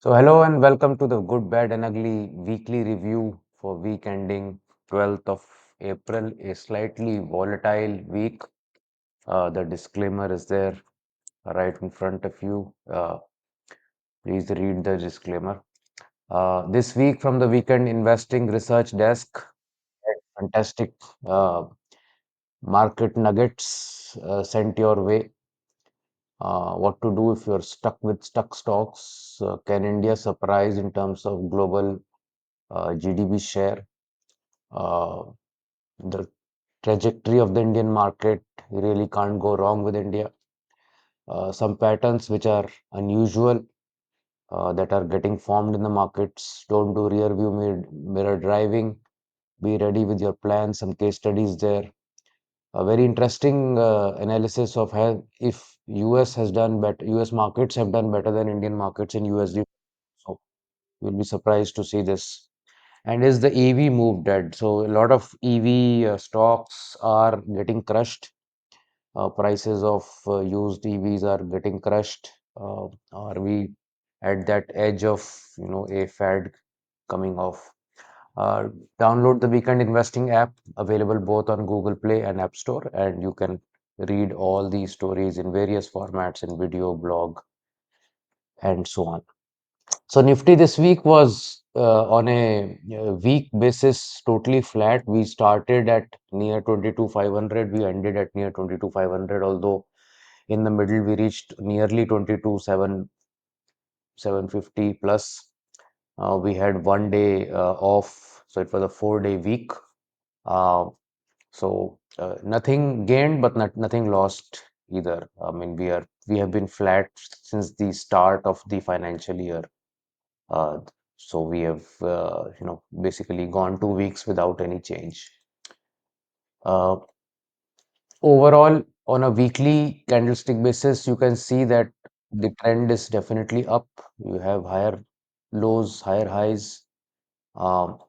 So, hello and welcome to the Good, Bad, and Ugly weekly review for week ending 12th of April, a slightly volatile week. The disclaimer is there right in front of you. Please read the disclaimer. This week from the Weekend Investing Research Desk, fantastic uh, market nuggets sent your way. What to do if you're stuck with stuck stocks? Can India surprise in terms of global GDP share? Uh, the trajectory of the Indian market really can't go wrong with India. Some patterns which are unusual that are getting formed in the markets. Don't do rear view mirror driving. Be ready with your plans. Some case studies there. A very interesting analysis of how if US has done better, US markets have done better than Indian markets in USD. So you'll be surprised to see this. And is the EV move dead? So a lot of EV stocks are getting crushed. Prices of used EVs are getting crushed. Are we at that edge of a fad coming off? Uh, Download the Weekend Investing app, available both on Google Play and App Store, and you can read all these stories in various formats in video, blog, and so on. So Nifty this week was on a week basis totally flat. We started at near 22,500. We ended at near 22,500. Although in the middle we reached nearly 22,750 plus. We had one day off, so it was a 4-day week. Uh, Nothing gained, but nothing lost either. I mean, we have been flat since the start of the financial year. Uh, so we have, basically gone 2 weeks without any change. Uh, Overall, on a weekly candlestick basis, you can see that the trend is definitely up. You have higher lows, higher highs, um,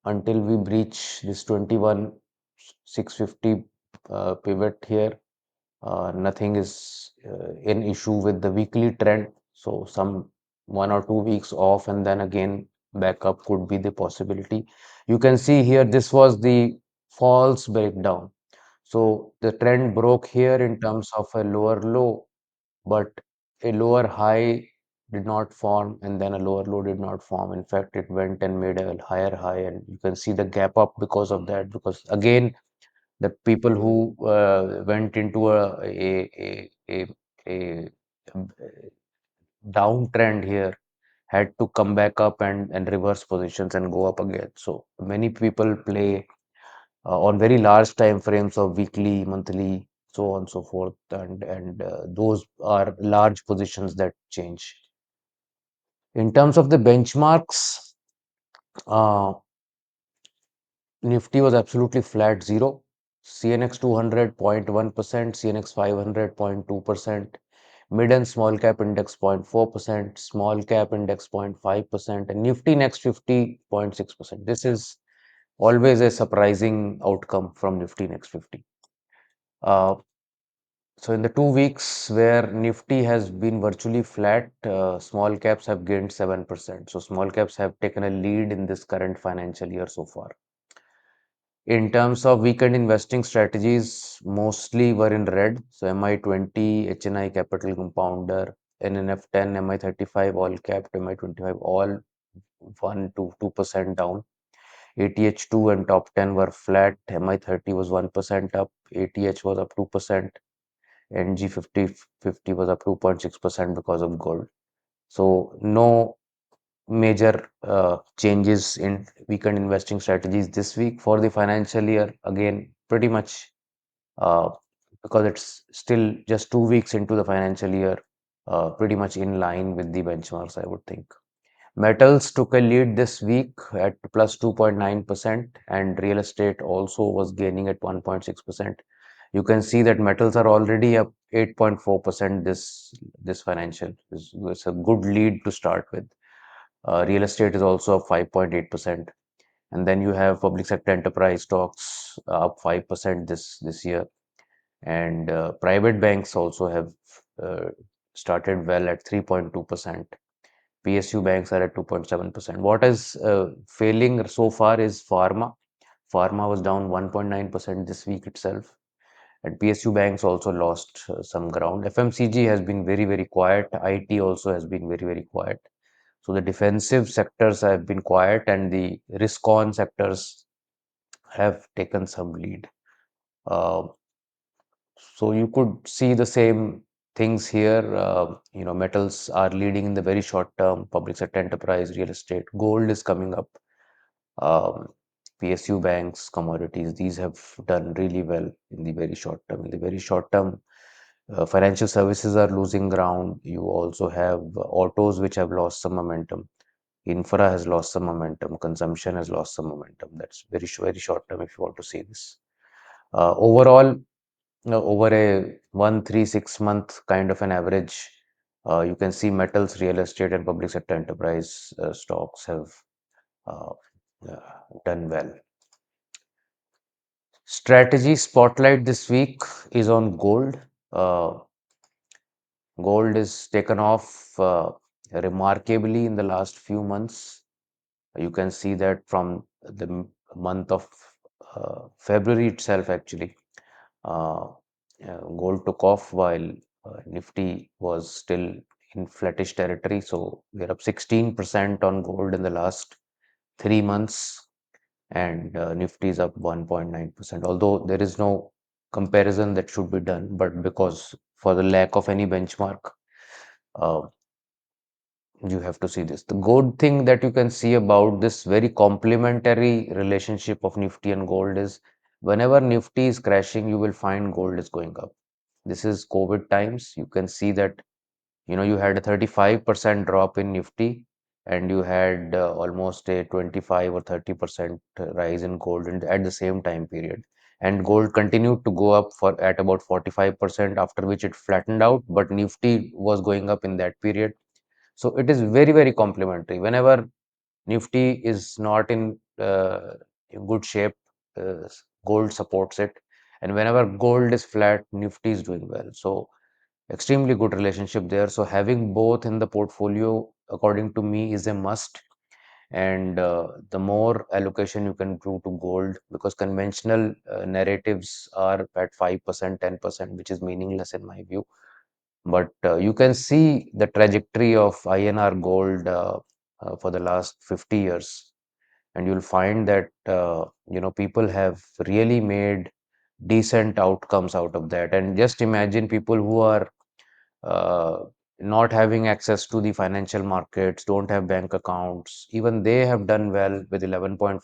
until we breach this 21,650 pivot here. Nothing is an issue with the weekly trend. So some 1 or 2 weeks off and then again back up could be the possibility. You can see here this was the false breakdown. So the trend broke here in terms of a lower low, but a lower high did not form and then a lower low did not form. In fact, it went and made a higher high, and you can see the gap up because of that. Because again, the people who went into a downtrend here had to come back up and reverse positions and go up again. So many people play on very large time frames of weekly, monthly, so on and so forth, and those are large positions that change. In terms of the benchmarks, uh, Nifty was absolutely flat zero. CNX 200 0.1%, CNX 500 0.2%, mid and small cap index 0.4%, small cap index 0.5%, and Nifty next 50 0.6%. This is always a surprising outcome from Nifty next 50. Uh, so in the 2 weeks where Nifty has been virtually flat, small caps have gained 7%. So small caps have taken a lead in this current financial year so far. In terms of weekend investing strategies, mostly were in red. So MI20, HNI Capital Compounder, NNF10, MI35 all capped, MI25 all 1 to 2% down. ATH2 and top 10 were flat. MI30 was 1% up. ATH was up 2%. NG50 was up 2.6% because of gold. So no major changes in weekend investing strategies this week. For the financial year. Again, pretty much uh, because it's still just 2 weeks into the financial year, pretty much in line with the benchmarks, I would think. Metals took a lead this week at plus 2.9%, and real estate also was gaining at 1.6%. You can see that metals are already up 8.4% this financial. It's a good lead to start with. Real estate is also up 5.8%. And then you have public sector enterprise stocks up 5% this year. And private banks also have uh, started well at 3.2%. PSU banks are at 2.7%. What is failing so far is pharma. Pharma was down 1.9% this week itself. And PSU banks also lost some ground. FMCG has been very, very quiet. IT also has been very, very quiet. So the defensive sectors have been quiet and the risk-on sectors have taken some lead. Uh, so you could see the same things here. Metals are leading in the very short term, public sector enterprise, real estate. Gold is coming up. Um, PSU banks, commodities, these have done really well in the very short term. In the very short term, financial services are losing ground. You also have autos which have lost some momentum. Infra has lost some momentum. Consumption has lost some momentum. That's very short term if you want to see this. Overall, over a 1, 3, 6 month kind of an average, you can see metals, real estate, and public sector enterprise stocks have uh, done well. Strategy spotlight this week is on gold. Uh, Gold is taken off remarkably in the last few months. You can see that from the month of February itself, actually. Uh, Gold took off while Nifty was still in flattish territory. So we're up 16% on gold in the last 3 months, and Nifty is up 1.9%. Although there is no comparison that should be done, but because for the lack of any benchmark, uh, you have to see this. The good thing that you can see about this very complementary relationship of Nifty and gold is whenever Nifty is crashing, you will find gold is going up. This is COVID times. You can see that, you had a 35% drop in Nifty and you had almost a 25 or 30% rise in gold at the same time period. And gold continued to go up for at about 45%, after which it flattened out, but Nifty was going up in that period. So it is very complementary. Whenever Nifty is not in good shape, gold supports it, and whenever gold is flat, Nifty is doing well. So extremely good relationship there. So having both in the portfolio, according to me, is a must. And the more allocation you can do to gold, because conventional narratives are at 5%, 10%, which is meaningless in my view. But you can see the trajectory of INR gold for the last 50 years, and you'll find that people have really made decent outcomes out of that. And just imagine people who are uh, not having access to the financial markets, don't have bank accounts, even they have done well with 11.5%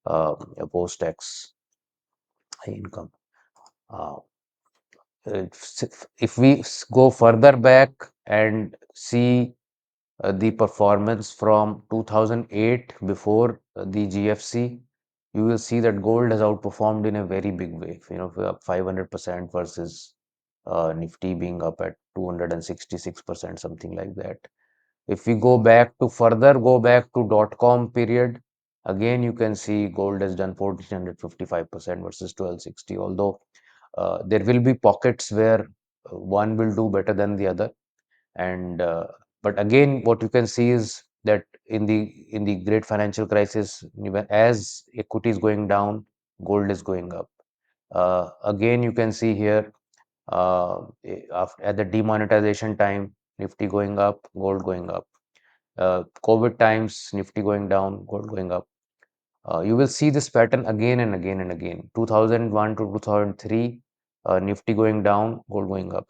CAGR post-tax income. Uh, if we go further back and see the performance from 2008 before the GFC, you will see that gold has outperformed in a very big way. We're up 500% versus Nifty being up at 266%, something like that. If we go back to dot-com period, again you can see gold has done 1455% versus 1260. Although there will be pockets where one will do better than the other, and but again what you can see is that in the great financial crisis, even as equity is going down, gold is going up. Again you can see here, at the demonetization time, Nifty going up, gold going up. COVID times, Nifty going down, gold going up. You will see this pattern again and again and again. 2001 to 2003, Nifty going down, gold going up.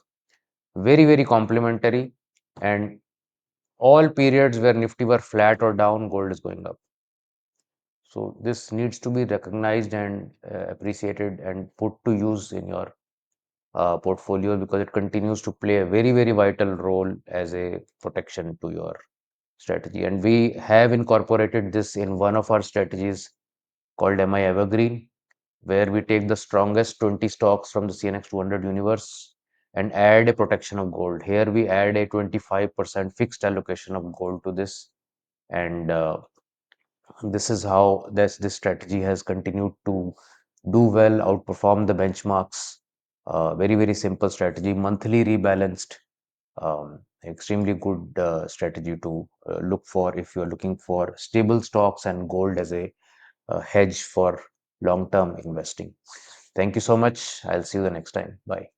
Very complementary, and all periods where Nifty were flat or down, gold is going up. So this needs to be recognized and appreciated and put to use in your portfolio, because it continues to play a very vital role as a protection to your strategy. And we have incorporated this in one of our strategies called MI Evergreen, where we take the strongest 20 stocks from the CNX 200 universe and add a protection of gold. Here we add a 25% fixed allocation of gold to this, and this is how this strategy has continued to do well, outperform the benchmarks. Very simple strategy, monthly rebalanced. extremely good strategy to look for if you're looking for stable stocks and gold as a hedge for long-term investing. Thank you so much. I'll see you the next time. Bye.